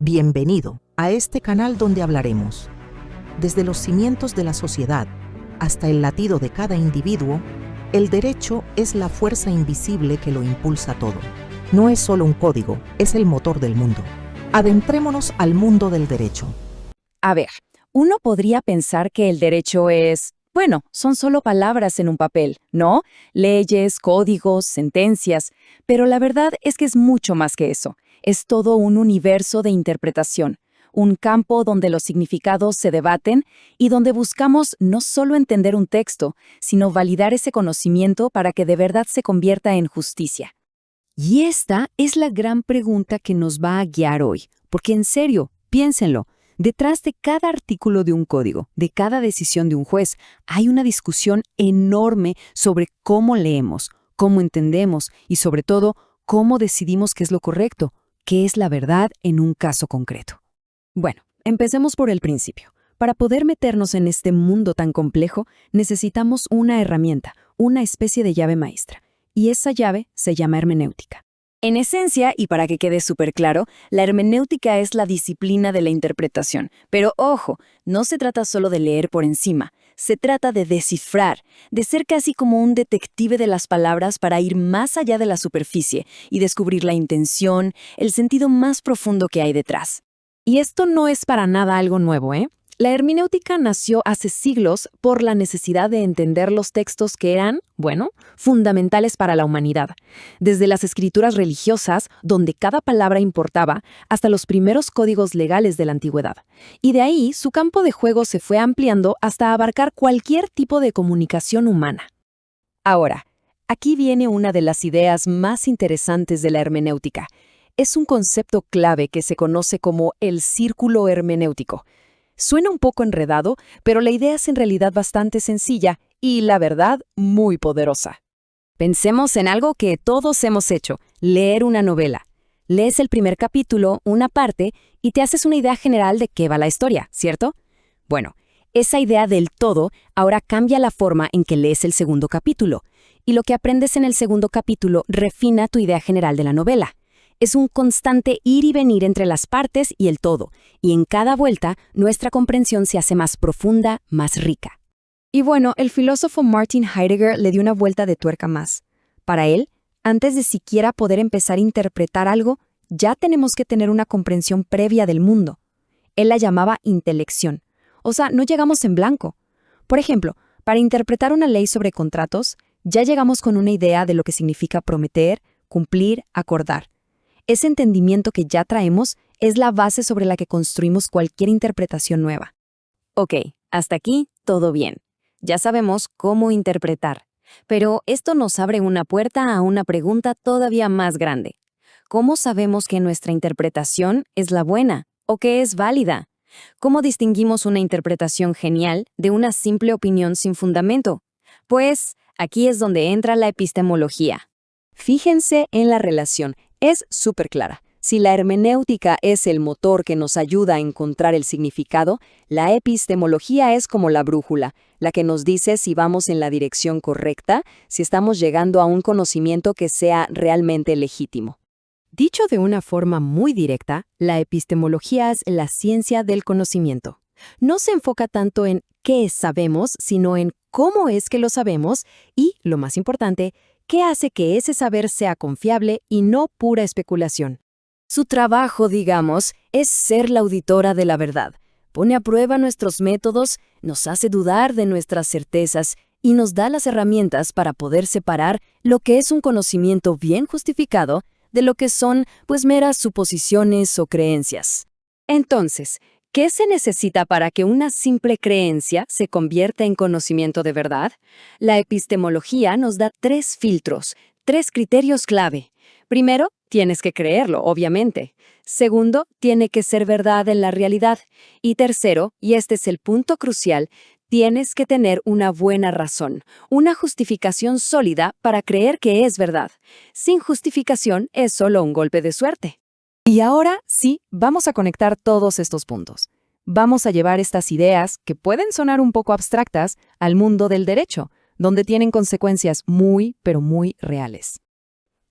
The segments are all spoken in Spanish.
Bienvenido a este canal donde hablaremos, desde los cimientos de la sociedad hasta el latido de cada individuo. El derecho es la fuerza invisible que lo impulsa todo. No es solo un código, es el motor del mundo. Adentrémonos al mundo del derecho. A ver, uno podría pensar que el derecho es, son solo palabras en un papel, ¿no? Leyes, códigos, sentencias, pero la verdad es que es mucho más que eso. Es todo un universo de interpretación, un campo donde los significados se debaten y donde buscamos no solo entender un texto, sino validar ese conocimiento para que de verdad se convierta en justicia. Y esta es la gran pregunta que nos va a guiar hoy, porque en serio, piénsenlo, detrás de cada artículo de un código, de cada decisión de un juez, hay una discusión enorme sobre cómo leemos, cómo entendemos y sobre todo, cómo decidimos qué es lo correcto, qué es la verdad en un caso concreto. Bueno, empecemos por el principio. Para poder meternos en este mundo tan complejo, necesitamos una herramienta, una especie de llave maestra. Y esa llave se llama hermenéutica. En esencia, y para que quede súper claro, la hermenéutica es la disciplina de la interpretación. Pero ojo, no se trata solo de leer por encima. Se trata de descifrar, de ser casi como un detective de las palabras para ir más allá de la superficie y descubrir la intención, el sentido más profundo que hay detrás. Y esto no es para nada algo nuevo, ¿eh? La hermenéutica nació hace siglos por la necesidad de entender los textos que eran, fundamentales para la humanidad. Desde las escrituras religiosas, donde cada palabra importaba, hasta los primeros códigos legales de la antigüedad. Y de ahí, su campo de juego se fue ampliando hasta abarcar cualquier tipo de comunicación humana. Ahora, aquí viene una de las ideas más interesantes de la hermenéutica. Es un concepto clave que se conoce como el círculo hermenéutico. Suena un poco enredado, pero la idea es en realidad bastante sencilla y, la verdad, muy poderosa. Pensemos en algo que todos hemos hecho, leer una novela. Lees el primer capítulo, una parte, y te haces una idea general de qué va la historia, ¿cierto? Bueno, esa idea del todo ahora cambia la forma en que lees el segundo capítulo, y lo que aprendes en el segundo capítulo refina tu idea general de la novela. Es un constante ir y venir entre las partes y el todo, y en cada vuelta nuestra comprensión se hace más profunda, más rica. Y bueno, el filósofo Martin Heidegger le dio una vuelta de tuerca más. Para él, antes de siquiera poder empezar a interpretar algo, ya tenemos que tener una comprensión previa del mundo. Él la llamaba intelección. O sea, no llegamos en blanco. Por ejemplo, para interpretar una ley sobre contratos, ya llegamos con una idea de lo que significa prometer, cumplir, acordar. Ese entendimiento que ya traemos es la base sobre la que construimos cualquier interpretación nueva. Ok, hasta aquí todo bien. Ya sabemos cómo interpretar. Pero esto nos abre una puerta a una pregunta todavía más grande. ¿Cómo sabemos que nuestra interpretación es la buena o que es válida? ¿Cómo distinguimos una interpretación genial de una simple opinión sin fundamento? Pues aquí es donde entra la epistemología. Fíjense en la relación. Es súper clara. Si la hermenéutica es el motor que nos ayuda a encontrar el significado, la epistemología es como la brújula, la que nos dice si vamos en la dirección correcta, si estamos llegando a un conocimiento que sea realmente legítimo. Dicho de una forma muy directa, la epistemología es la ciencia del conocimiento. No se enfoca tanto en qué sabemos, sino en cómo es que lo sabemos y, lo más importante, ¿qué hace que ese saber sea confiable y no pura especulación? Su trabajo, digamos, es ser la auditora de la verdad. Pone a prueba nuestros métodos, nos hace dudar de nuestras certezas y nos da las herramientas para poder separar lo que es un conocimiento bien justificado de lo que son, meras suposiciones o creencias. Entonces, ¿qué se necesita para que una simple creencia se convierta en conocimiento de verdad? La epistemología nos da 3 filtros, 3 criterios clave. Primero, tienes que creerlo, obviamente. Segundo, tiene que ser verdad en la realidad. Y tercero, y este es el punto crucial, tienes que tener una buena razón, una justificación sólida para creer que es verdad. Sin justificación es solo un golpe de suerte. Y ahora sí, vamos a conectar todos estos puntos. Vamos a llevar estas ideas, que pueden sonar un poco abstractas, al mundo del derecho, donde tienen consecuencias muy, pero muy reales.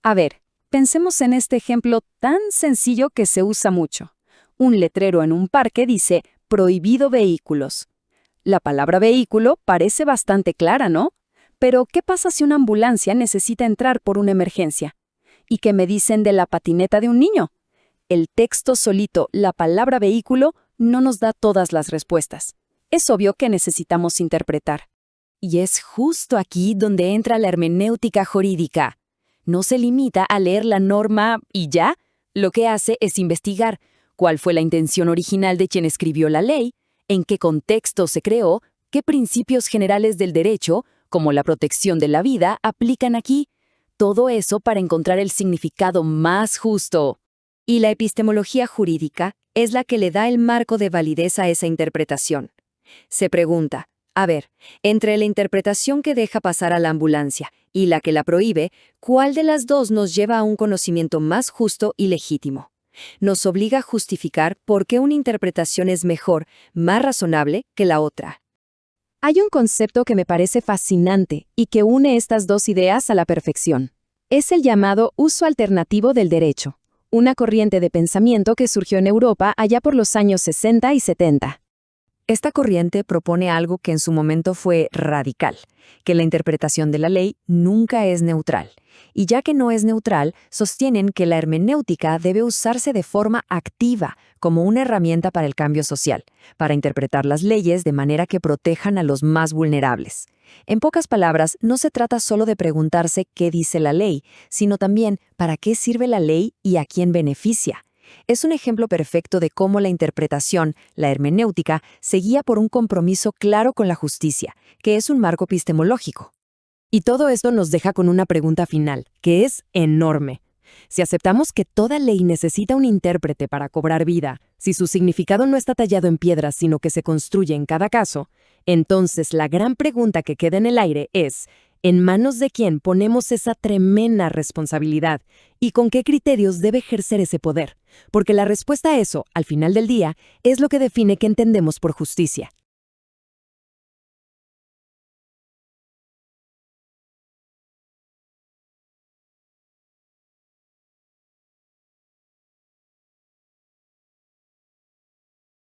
A ver, pensemos en este ejemplo tan sencillo que se usa mucho. Un letrero en un parque dice «Prohibido vehículos». La palabra vehículo parece bastante clara, ¿no? Pero, ¿qué pasa si una ambulancia necesita entrar por una emergencia? ¿Y qué me dicen de la patineta de un niño? El texto solito, la palabra vehículo, no nos da todas las respuestas. Es obvio que necesitamos interpretar. Y es justo aquí donde entra la hermenéutica jurídica. No se limita a leer la norma y ya. Lo que hace es investigar cuál fue la intención original de quien escribió la ley, en qué contexto se creó, qué principios generales del derecho, como la protección de la vida, aplican aquí. Todo eso para encontrar el significado más justo. Y la epistemología jurídica es la que le da el marco de validez a esa interpretación. Se pregunta, a ver, entre la interpretación que deja pasar a la ambulancia y la que la prohíbe, ¿cuál de las dos nos lleva a un conocimiento más justo y legítimo? Nos obliga a justificar por qué una interpretación es mejor, más razonable que la otra. Hay un concepto que me parece fascinante y que une estas dos ideas a la perfección. Es el llamado uso alternativo del derecho, una corriente de pensamiento que surgió en Europa allá por los años 60 y 70. Esta corriente propone algo que en su momento fue radical, que la interpretación de la ley nunca es neutral. Y ya que no es neutral, sostienen que la hermenéutica debe usarse de forma activa, como una herramienta para el cambio social, para interpretar las leyes de manera que protejan a los más vulnerables. En pocas palabras, no se trata solo de preguntarse qué dice la ley, sino también para qué sirve la ley y a quién beneficia. Es un ejemplo perfecto de cómo la interpretación, la hermenéutica, se guía por un compromiso claro con la justicia, que es un marco epistemológico. Y todo esto nos deja con una pregunta final, que es enorme. Si aceptamos que toda ley necesita un intérprete para cobrar vida, si su significado no está tallado en piedra, sino que se construye en cada caso, entonces la gran pregunta que queda en el aire es, ¿en manos de quién ponemos esa tremenda responsabilidad? ¿Y con qué criterios debe ejercer ese poder? Porque la respuesta a eso, al final del día, es lo que define qué entendemos por justicia.